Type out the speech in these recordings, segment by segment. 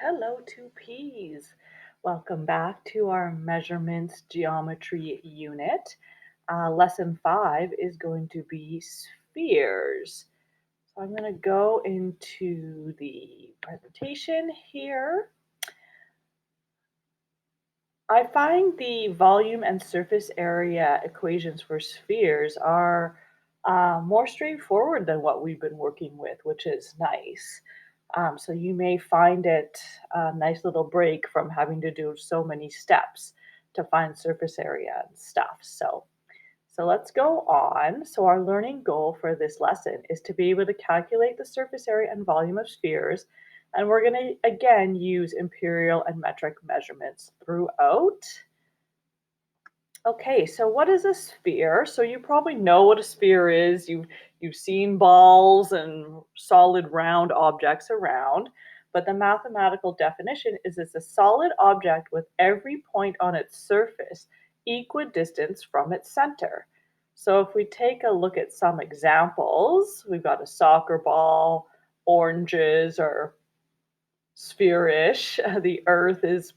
Hello, 2Ps. Welcome back to our measurements geometry unit. Lesson 5 is going to be spheres. So I'm going to go into the presentation here. I find the volume and surface area equations for spheres are more straightforward than what we've been working with, which is nice. So you may find it a nice little break from having to do so many steps to find surface area and stuff. So let's go on. So our learning goal for this lesson is to be able to calculate the surface area and volume of spheres. And we're going to, again, use imperial and metric measurements throughout. Okay, so what is a sphere? So you probably know what a sphere is. You've seen balls and solid round objects around, but the mathematical definition is it's a solid object with every point on its surface equidistant from its center. So if we take a look at some examples, we've got a soccer ball, oranges are spherish. The Earth is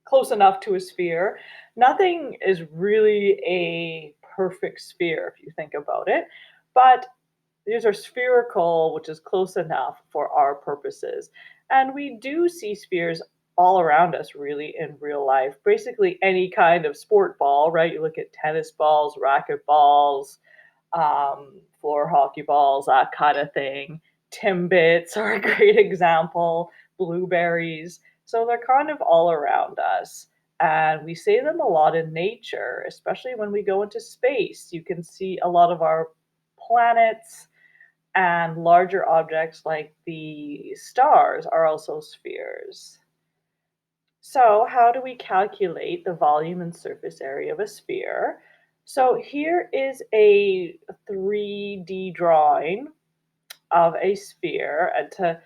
close enough to a sphere. Nothing is really a perfect sphere if you think about it, but these are spherical, which is close enough for our purposes. And we do see spheres all around us, really, in real life. Basically, any kind of sport ball, right? You look at tennis balls, racket balls, floor hockey balls, that kind of thing. Timbits are a great example, blueberries. So they're kind of all around us. And we see them a lot in nature, especially when we go into space. You can see a lot of our planets and larger objects like the stars are also spheres. So, how do we calculate the volume and surface area of a sphere? So, here is a 3D drawing of a sphere. And to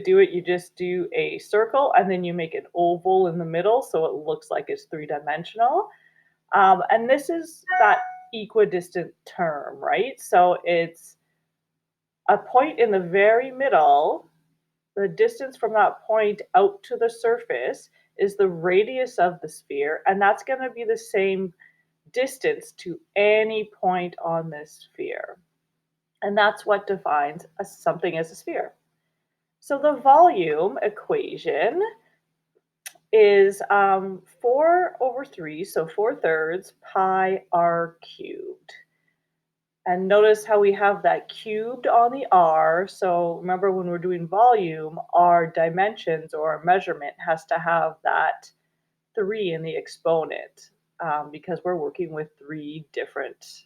do it, you just do a circle and then you make an oval in the middle so it looks like it's three-dimensional. And this is that equidistant term, right? So, it's a point in the very middle. The distance from that point out to the surface is the radius of the sphere, and that's going to be the same distance to any point on this sphere. And that's what defines something as a sphere. So the volume equation is 4 over 3, so 4/3 pi r cubed. And notice how we have that cubed on the r. So remember when we're doing volume, our dimensions or our measurement has to have that 3 in the exponent because we're working with 3 different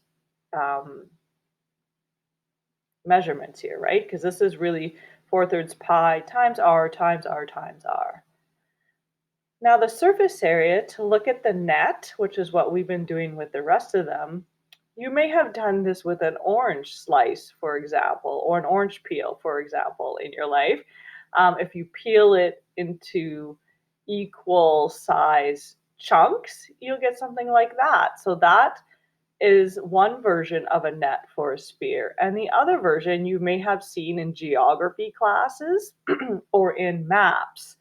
um, measurements here, right? Because this is really 4/3 pi times r times r times r. Now the surface area, to look at the net, which is what we've been doing with the rest of them, you may have done this with an orange slice, for example, or an orange peel, for example, in your life. If you peel it into equal size chunks, you'll get something like that. So that is one version of a net for a sphere. And the other version you may have seen in geography classes or in maps.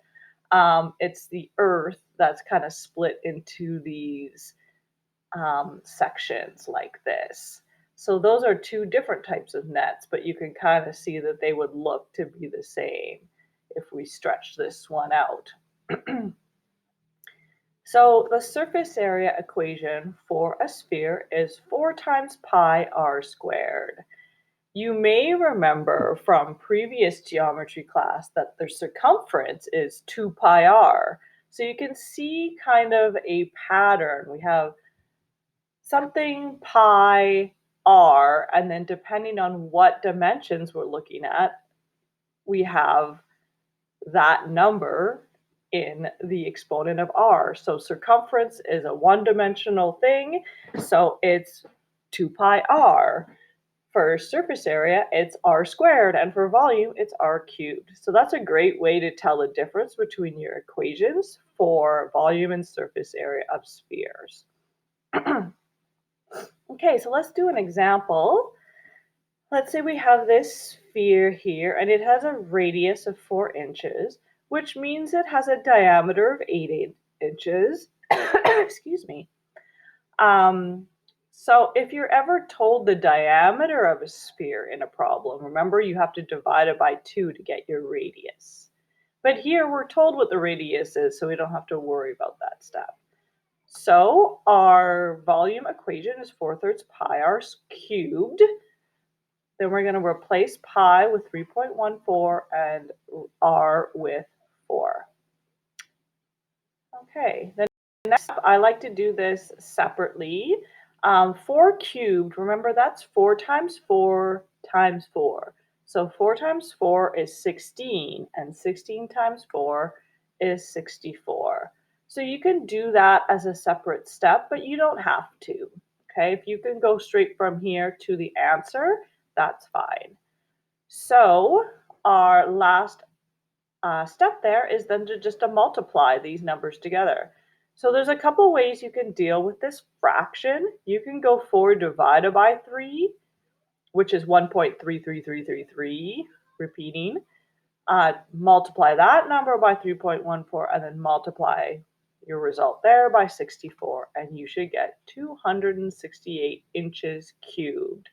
It's the earth that's kind of split into these sections like this. So those are two different types of nets, but you can kind of see that they would look to be the same if we stretch this one out. So the surface area equation for a sphere is 4 times pi r squared. You may remember from previous geometry class that the circumference is 2 pi r. So you can see kind of a pattern. We have something pi r, and then depending on what dimensions we're looking at, we have that number in the exponent of r. So circumference is a one-dimensional thing, so it's 2 pi r. For surface area, it's r squared, and for volume, it's r cubed. So that's a great way to tell the difference between your equations for volume and surface area of spheres. Okay, so let's do an example. Let's say we have this sphere here, and it has a radius of 4 inches, which means it has a diameter of 8 inches. Excuse me. Um, so if you're ever told the diameter of a sphere in a problem, remember you have to divide it by 2 to get your radius. But here we're told what the radius is, so we don't have to worry about that step. So our volume equation is 4/3 pi r cubed. Then we're going to replace pi with 3.14 and r with 4. Okay, then next up, I like to do this separately. 4 cubed, remember that's 4 times 4 times 4. So 4 times 4 is 16, and 16 times 4 is 64. So you can do that as a separate step, but you don't have to. Okay, if you can go straight from here to the answer, that's fine. So our last step there is then to just multiply these numbers together. So there's a couple ways you can deal with this fraction. You can go 4 divided by 3, which is 1.33333, repeating. Multiply that number by 3.14 and then multiply your result there by 64, and you should get 268 inches cubed.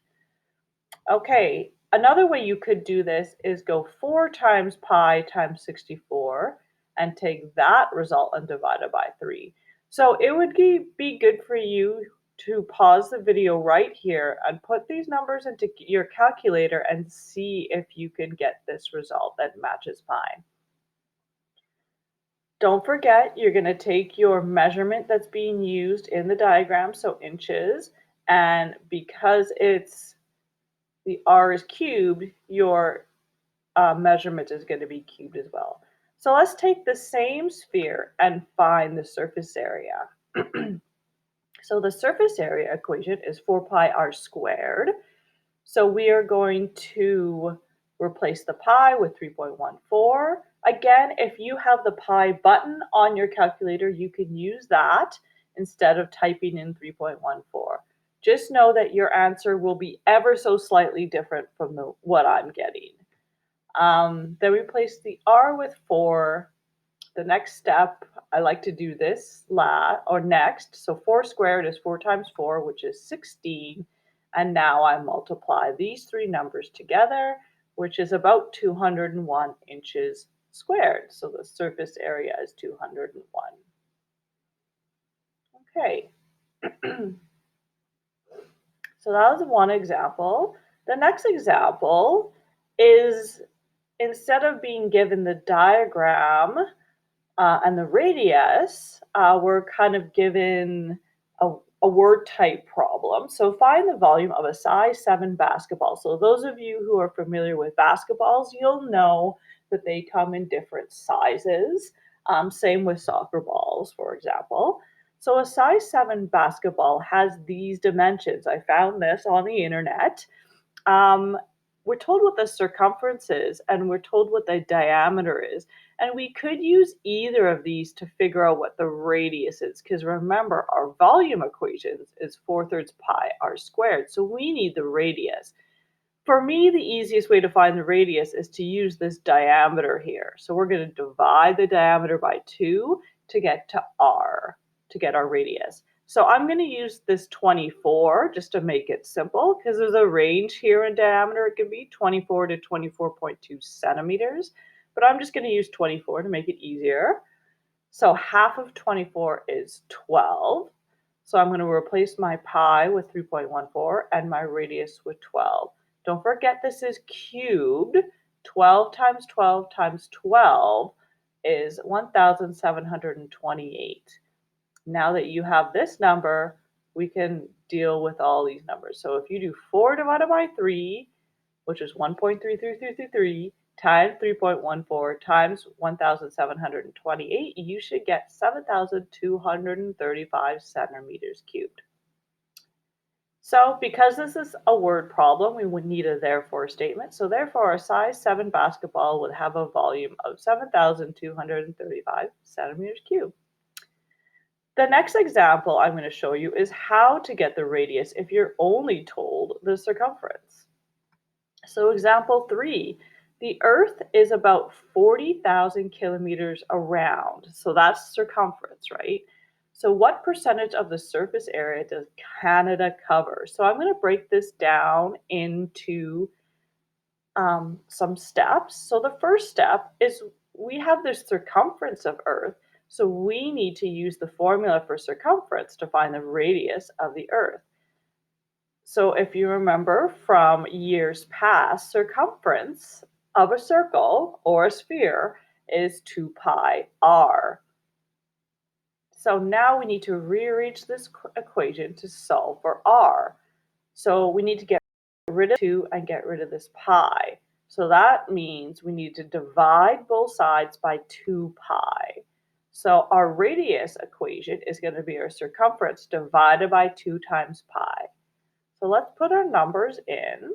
Okay, another way you could do this is go 4 times pi times 64 and take that result and divide it by 3. So it would be good for you to pause the video right here and put these numbers into your calculator and see if you can get this result that matches pi. Don't forget, you're going to take your measurement that's being used in the diagram, so inches, and because the r is cubed, your measurement is going to be cubed as well. So let's take the same sphere and find the surface area. So the surface area equation is 4 pi r squared. So we are going to replace the pi with 3.14. Again, if you have the pi button on your calculator, you can use that instead of typing in 3.14. Just know that your answer will be ever so slightly different from what I'm getting. Then replace the r with 4. The next step, I like to do this next. So 4 squared is 4 times 4, which is 16. And now I multiply these 3 numbers together, which is about 201 inches squared. So the surface area is 201. Okay. So that was one example. The next example is, instead of being given the diagram and the radius, we're kind of given a word type problem. So find the volume of a size 7 basketball. So those of you who are familiar with basketballs, you'll know that they come in different sizes. Same with soccer balls, for example. So a size 7 basketball has these dimensions. I found this on the internet. We're told what the circumference is, and we're told what the diameter is. And we could use either of these to figure out what the radius is, because remember, our volume equation is 4/3 pi r squared. So we need the radius. For me, the easiest way to find the radius is to use this diameter here. So we're going to divide the diameter by 2 to get to r, to get our radius. So I'm going to use this 24 just to make it simple, because there's a range here in diameter. It can be 24 to 24.2 centimeters, but I'm just going to use 24 to make it easier. So half of 24 is 12. So I'm going to replace my pi with 3.14 and my radius with 12. Don't forget this is cubed. 12 times 12 times 12 is 1,728. Now that you have this number, we can deal with all these numbers. So if you do 4 divided by 3, which is 1.33333, times 3.14 times 1,728, you should get 7,235 centimeters cubed. So because this is a word problem, we would need a therefore statement. So therefore, a size 7 basketball would have a volume of 7,235 centimeters cubed. The next example I'm going to show you is how to get the radius if you're only told the circumference. So, example three, the Earth is about 40,000 kilometers around. So, that's circumference, right? So, what percentage of the surface area does Canada cover? So, I'm going to break this down into some steps. So, the first step is we have this circumference of Earth. So, we need to use the formula for circumference to find the radius of the Earth. So if you remember from years past, circumference of a circle or a sphere is 2 pi r. So now we need to rearrange this equation to solve for r. So we need to get rid of 2 and get rid of this pi. So that means we need to divide both sides by 2 pi. So our radius equation is going to be our circumference divided by 2 times pi. So let's put our numbers in.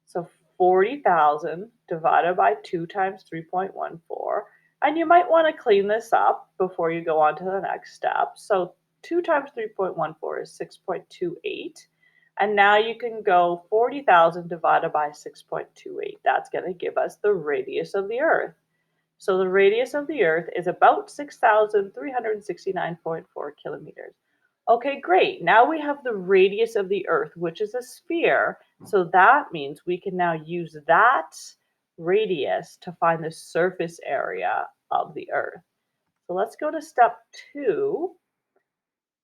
So 40,000 divided by 2 times 3.14. And you might want to clean this up before you go on to the next step. So 2 times 3.14 is 6.28. And now you can go 40,000 divided by 6.28. That's going to give us the radius of the Earth. So the radius of the Earth is about 6,369.4 kilometers. Okay, great. Now we have the radius of the Earth, which is a sphere. So that means we can now use that radius to find the surface area of the Earth. So let's go to step 2.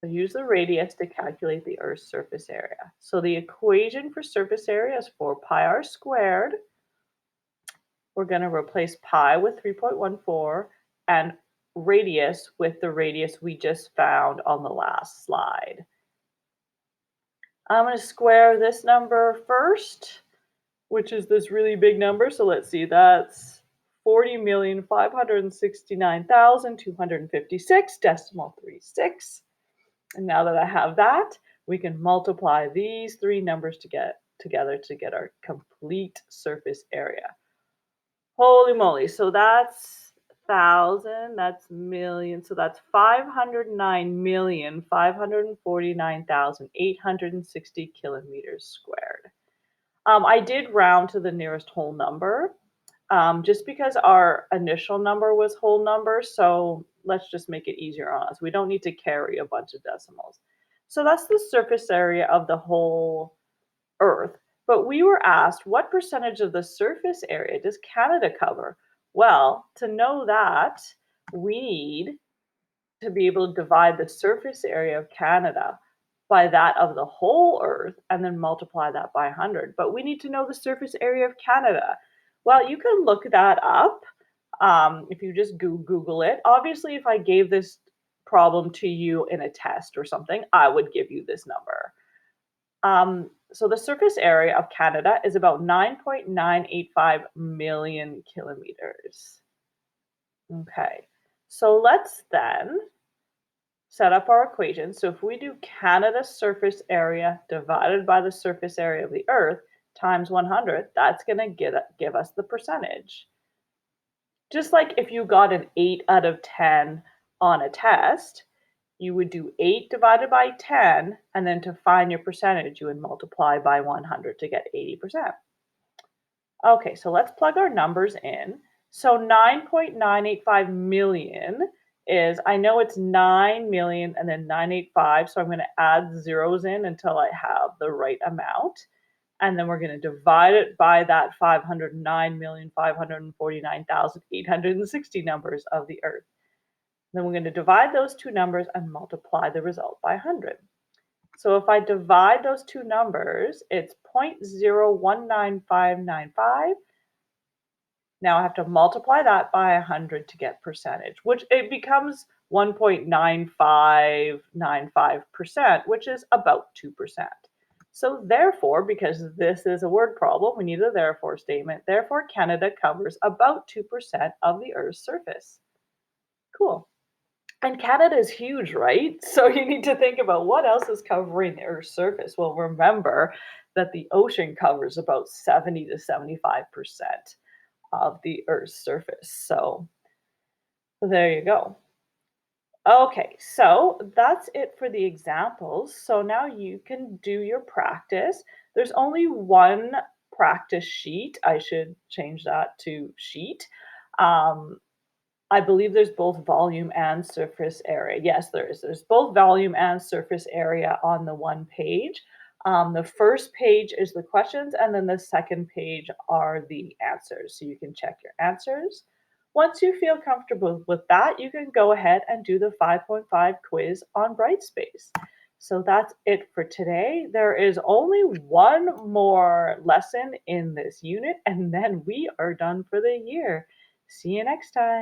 So use the radius to calculate the Earth's surface area. So the equation for surface area is 4 pi r squared. We're going to replace pi with 3.14 and radius with the radius we just found on the last slide. I'm going to square this number first, which is this really big number. So let's see, that's 40,569,256 decimal 36. And now that I have that, we can multiply these three numbers together to get our complete surface area. Holy moly. So that's 1,000, that's million. So that's 509,549,860 kilometers squared. I did round to the nearest whole number just because our initial number was whole number. So let's just make it easier on us. We don't need to carry a bunch of decimals. So that's the surface area of the whole Earth. But we were asked, what percentage of the surface area does Canada cover? Well, to know that, we need to be able to divide the surface area of Canada by that of the whole Earth and then multiply that by 100. But we need to know the surface area of Canada. Well, you can look that up if you just Google it. Obviously, if I gave this problem to you in a test or something, I would give you this number. So the surface area of Canada is about 9.985 million kilometers. Okay, so let's then set up our equation. So if we do Canada's surface area divided by the surface area of the Earth times 100, that's going to give us the percentage. Just like if you got an 8 out of 10 on a test, you would do 8 divided by 10, and then to find your percentage, you would multiply by 100 to get 80%. Okay, so let's plug our numbers in. So 9.985 million is, I know it's 9 million and then 985, so I'm going to add zeros in until I have the right amount. And then we're going to divide it by that 509,549,860 numbers of the Earth. Then we're going to divide those two numbers and multiply the result by 100. So if I divide those two numbers, it's 0.019595. Now I have to multiply that by 100 to get percentage, which it becomes 1.9595%, which is about 2%. So therefore, because this is a word problem, we need a therefore statement. Therefore, Canada covers about 2% of the Earth's surface. Cool. And Canada is huge, right? So you need to think about what else is covering the Earth's surface. Well, remember that the ocean covers about 70 to 75% of the Earth's surface. So there you go. Okay, so that's it for the examples. So now you can do your practice. There's only one practice sheet. I should change that to sheet. Um, I believe there's both volume and surface area. Yes, there is. There's both volume and surface area on the one page. The first page is the questions, and then the second page are the answers. So you can check your answers. Once you feel comfortable with that, you can go ahead and do the 5.5 quiz on Brightspace. So that's it for today. There is only one more lesson in this unit, and then we are done for the year. See you next time.